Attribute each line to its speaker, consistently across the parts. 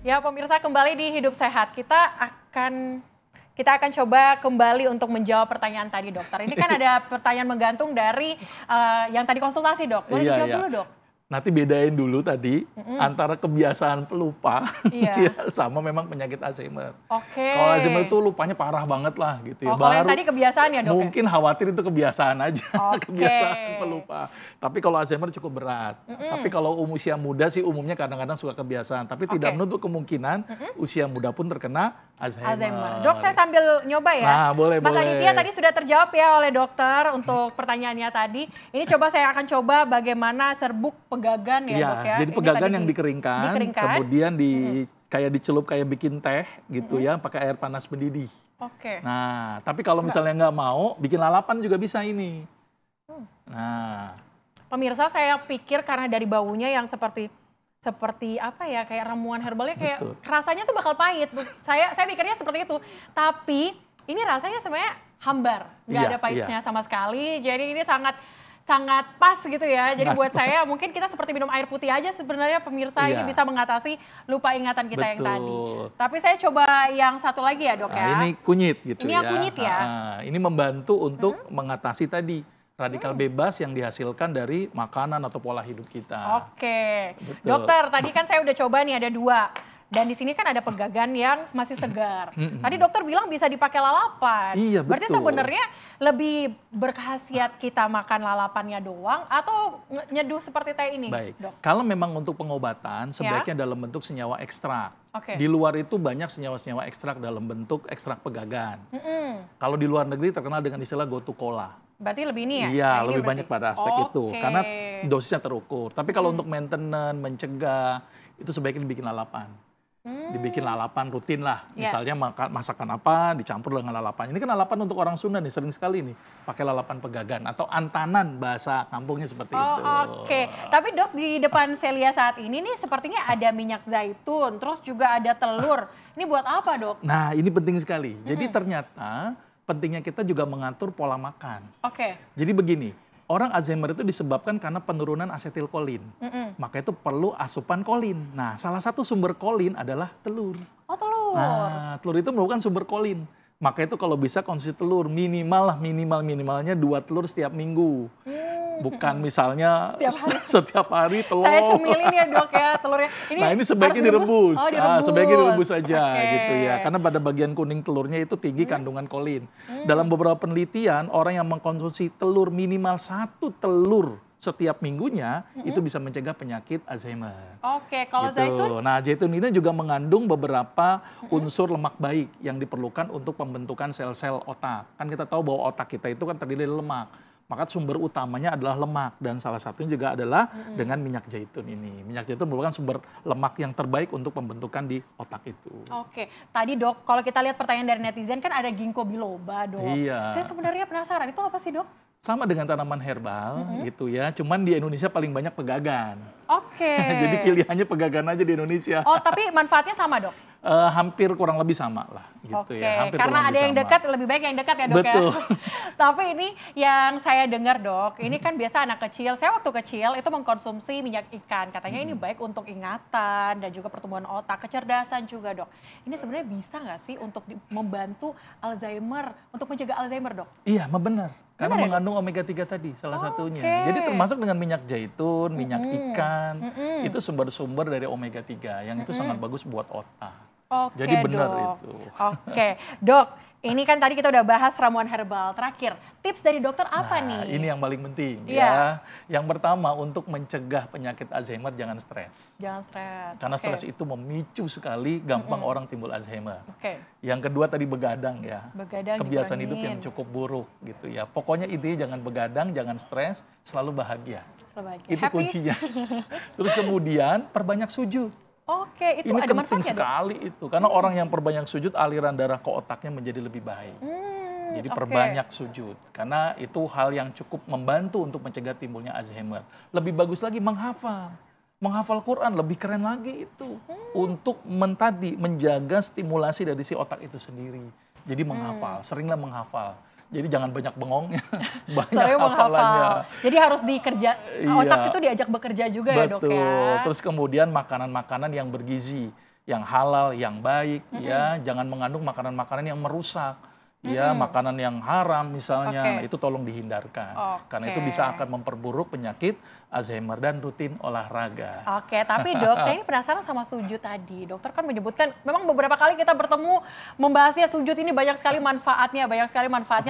Speaker 1: Ya pemirsa, kembali di Hidup Sehat. Kita akan coba kembali untuk menjawab pertanyaan tadi, dokter. Ini kan ada pertanyaan menggantung dari yang tadi konsultasi, dok. Boleh dijawab dulu, dok?
Speaker 2: Nanti bedain dulu tadi antara kebiasaan pelupa ya, sama memang penyakit Alzheimer. Kalau Alzheimer itu lupanya parah banget lah gitu ya.
Speaker 1: Kalau yang tadi kebiasaan ya, dok?
Speaker 2: Mungkin khawatir itu kebiasaan aja, kebiasaan pelupa. Tapi kalau Alzheimer cukup berat. Tapi kalau usia muda sih umumnya kadang-kadang suka kebiasaan. Tapi tidak menutup kemungkinan usia muda pun terkena Alzheimer.
Speaker 1: Dok, saya sambil nyoba ya.
Speaker 2: Nah, boleh,
Speaker 1: Mas Aditya tadi sudah terjawab ya oleh dokter untuk pertanyaannya tadi. Ini saya akan coba bagaimana serbuk pegagan ya, dok ya.
Speaker 2: Jadi pegagan yang dikeringkan, kemudian kayak dicelup kayak bikin teh gitu ya, pakai air panas mendidih. Nah, tapi kalau misalnya nggak mau, bikin lalapan juga bisa ini. Nah,
Speaker 1: pemirsa, saya pikir karena dari baunya yang seperti apa ya, kayak ramuan herbalnya, kayak rasanya tuh bakal pahit. Saya pikirnya seperti itu. Tapi ini rasanya sebenarnya hambar, nggak ada pahitnya sama sekali. Jadi ini sangat pas gitu ya. Jadi buat saya mungkin kita seperti minum air putih aja sebenarnya, pemirsa. Ini bisa mengatasi lupa ingatan kita yang tadi. Tapi saya coba yang satu lagi ya, dok ya.
Speaker 2: Ini kunyit gitu ya.
Speaker 1: Ini yang kunyit ya.
Speaker 2: Ini membantu untuk mengatasi tadi radikal bebas yang dihasilkan dari makanan atau pola hidup kita.
Speaker 1: Dokter, tadi kan saya udah coba nih ada 2. Dan di sini kan ada pegagan yang masih segar. Tadi dokter bilang bisa dipakai lalapan.
Speaker 2: Iya, betul.
Speaker 1: Berarti sebenarnya lebih berkhasiat kita makan lalapannya doang atau nyeduh seperti teh ini, dok?
Speaker 2: Kalau memang untuk pengobatan sebaiknya dalam bentuk senyawa ekstrak. Di luar itu banyak senyawa-senyawa ekstrak dalam bentuk ekstrak pegagan. Kalau di luar negeri terkenal dengan istilah go to cola.
Speaker 1: Berarti lebih ini ya?
Speaker 2: Iya, lebih banyak pada aspek itu. Karena dosisnya terukur. Tapi kalau untuk maintenance, mencegah, itu sebaiknya dibikin lalapan. Dibikin lalapan rutin lah. Misalnya masakan apa, dicampur dengan lalapan. Ini kan lalapan untuk orang Sunda nih, sering sekali nih pakai lalapan pegagan. Atau antanan bahasa kampungnya seperti itu.
Speaker 1: Tapi dok, di depan Celia saat ini nih sepertinya ada minyak zaitun, terus juga ada telur. Ini buat apa, dok?
Speaker 2: Nah, ini penting sekali. Jadi ternyata pentingnya kita juga mengatur pola makan. Jadi begini, orang Alzheimer itu disebabkan karena penurunan asetilkolin. Maka itu perlu asupan kolin. Nah, salah satu sumber kolin adalah telur.
Speaker 1: Telur.
Speaker 2: Nah, telur itu merupakan sumber kolin. Maka itu kalau bisa konsumsi telur minimalnya 2 telur setiap minggu. Bukan misalnya setiap hari telur.
Speaker 1: Saya cemilin ya, dok ya, telurnya.
Speaker 2: Ini sebaiknya direbus. Sebaiknya direbus saja gitu ya. Karena pada bagian kuning telurnya itu tinggi kandungan kolin. Dalam beberapa penelitian, orang yang mengkonsumsi telur minimal 1 telur setiap minggunya itu bisa mencegah penyakit Alzheimer.
Speaker 1: Kalau zaitun?
Speaker 2: Nah, zaitun ini juga mengandung beberapa unsur lemak baik yang diperlukan untuk pembentukan sel-sel otak. Kan kita tahu bahwa otak kita itu kan terdiri dari lemak. Maka sumber utamanya adalah lemak, dan salah satunya juga adalah dengan minyak zaitun ini. Minyak zaitun merupakan sumber lemak yang terbaik untuk pembentukan di otak itu.
Speaker 1: Tadi dok, kalau kita lihat pertanyaan dari netizen kan ada ginkgo biloba, dok. Saya sebenarnya penasaran, itu apa sih, dok?
Speaker 2: Sama dengan tanaman herbal gitu ya, cuman di Indonesia paling banyak pegagan. Jadi pilihannya pegagan aja di Indonesia.
Speaker 1: Tapi manfaatnya sama, dok?
Speaker 2: Hampir kurang lebih sama lah gitu ya.
Speaker 1: Karena ada yang dekat, lebih baik yang dekat ya, dok ya. Tapi ini yang saya dengar, dok, ini kan biasa anak kecil, saya waktu kecil itu mengkonsumsi minyak ikan. Katanya ini baik untuk ingatan dan juga pertumbuhan otak, kecerdasan juga, dok. Ini sebenarnya bisa nggak sih untuk membantu Alzheimer, untuk mencegah Alzheimer, dok?
Speaker 2: Iya, benar. Karena mengandung omega 3 tadi salah satunya. Jadi termasuk dengan minyak zaitun, minyak ikan, itu sumber-sumber dari omega 3 yang itu sangat bagus buat otak. Jadi benar itu.
Speaker 1: Dok, ini kan tadi kita udah bahas ramuan herbal. Terakhir, tips dari dokter apa nih?
Speaker 2: Ini yang paling penting ya. Yang pertama, untuk mencegah penyakit Alzheimer jangan stres.
Speaker 1: Jangan stres.
Speaker 2: Karena stres itu memicu sekali gampang orang timbul Alzheimer. Yang kedua tadi begadang ya. Kebiasaan hidup yang cukup buruk gitu ya. Pokoknya intinya jangan begadang, jangan stres, selalu bahagia. Itu kuncinya. Terus kemudian perbanyak sujud.
Speaker 1: Itu
Speaker 2: ini
Speaker 1: ada
Speaker 2: penting sekali itu. Karena orang yang perbanyak sujud, aliran darah ke otaknya menjadi lebih baik. Jadi perbanyak sujud. Karena itu hal yang cukup membantu untuk mencegah timbulnya Alzheimer. Lebih bagus lagi menghafal. Menghafal Quran lebih keren lagi itu. Untuk menjaga stimulasi dari si otak itu sendiri. Jadi menghafal, seringlah menghafal. Jadi jangan banyak bengongnya, banyak hafalannya.
Speaker 1: Jadi harus otak itu diajak bekerja juga ya, dok ya.
Speaker 2: Terus kemudian makanan-makanan yang bergizi. yang halal, yang baik, ya, jangan mengandung makanan-makanan yang merusak, ya, makanan yang haram misalnya, nah, itu tolong dihindarkan, karena itu bisa akan memperburuk penyakit Alzheimer dan rutin olahraga.
Speaker 1: Oke, tapi dok, saya ini penasaran sama sujud tadi. Dokter kan menyebutkan, memang beberapa kali kita bertemu membahasnya sujud ini banyak sekali manfaatnya,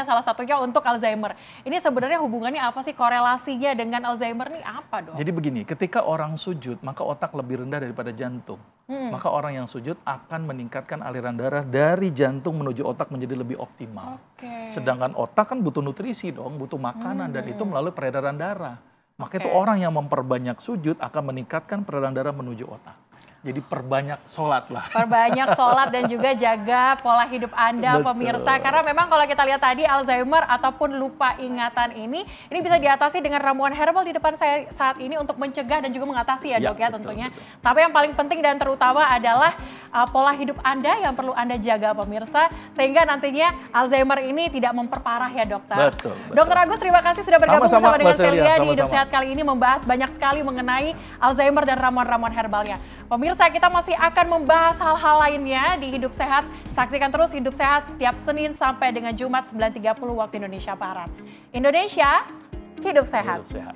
Speaker 1: salah satunya untuk Alzheimer. Ini sebenarnya hubungannya apa sih, korelasinya dengan Alzheimer nih apa dok?
Speaker 2: Jadi begini, ketika orang sujud, maka otak lebih rendah daripada jantung. Maka orang yang sujud akan meningkatkan aliran darah dari jantung menuju otak menjadi lebih optimal. Sedangkan otak kan butuh nutrisi dong, butuh makanan, dan itu melalui peredaran darah. Maka itu orang yang memperbanyak sujud akan meningkatkan peredaran darah menuju otak. Jadi perbanyak sholat lah.
Speaker 1: Perbanyak sholat dan juga jaga pola hidup Anda, pemirsa. Karena memang kalau kita lihat tadi Alzheimer ataupun lupa ingatan ini bisa diatasi dengan ramuan herbal di depan saya saat ini untuk mencegah dan juga mengatasi ya dok ya tentunya. Tapi yang paling penting dan terutama adalah pola hidup Anda yang perlu Anda jaga pemirsa. Sehingga nantinya Alzheimer ini tidak memperparah ya dokter.
Speaker 2: Betul.
Speaker 1: Dokter Agus terima kasih sudah bergabung bersama dengan Celia di Hidup Sehat kali ini membahas banyak sekali mengenai Alzheimer dan ramuan-ramuan herbalnya. Pemirsa, kita masih akan membahas hal-hal lainnya di Hidup Sehat. Saksikan terus Hidup Sehat setiap Senin sampai dengan Jumat 9.30 waktu Indonesia Barat. Indonesia, hidup sehat.
Speaker 2: Hidup sehat.